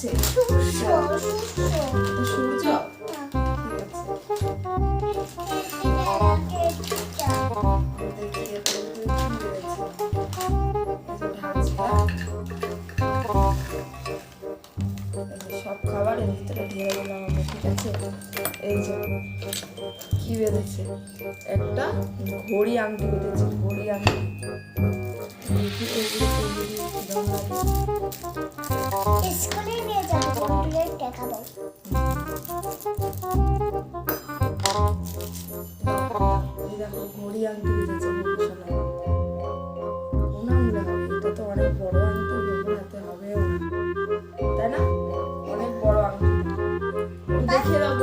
বেঁধেছে? সূর্য? ঠিক আছে। দেখি এরপরে তুই কি বেঁধেছে। এই যে ভাজা। এই যে সব খাবার এর ভিতরে ঢেলে দিলাম আমি, ঠিক আছে। এই যে কি বেঁধেছে, একটা ঘড়ি আংটি বেঁধেছে, ঘড়ি আংটি। দেখি এগুলো কিরম লাগে। স্কুলে নিয়ে যাবো, কম্পিউটার দেখাবো। এই দেখো ঘড়ি আংটি বেঁধেছে মশলা। ওনা মনে হবে এটা তো অনেক বড় আংটি, বোনের হাতে হবেও না, তাই না? অনেক বড় আংটি। দেখিয়ে দাও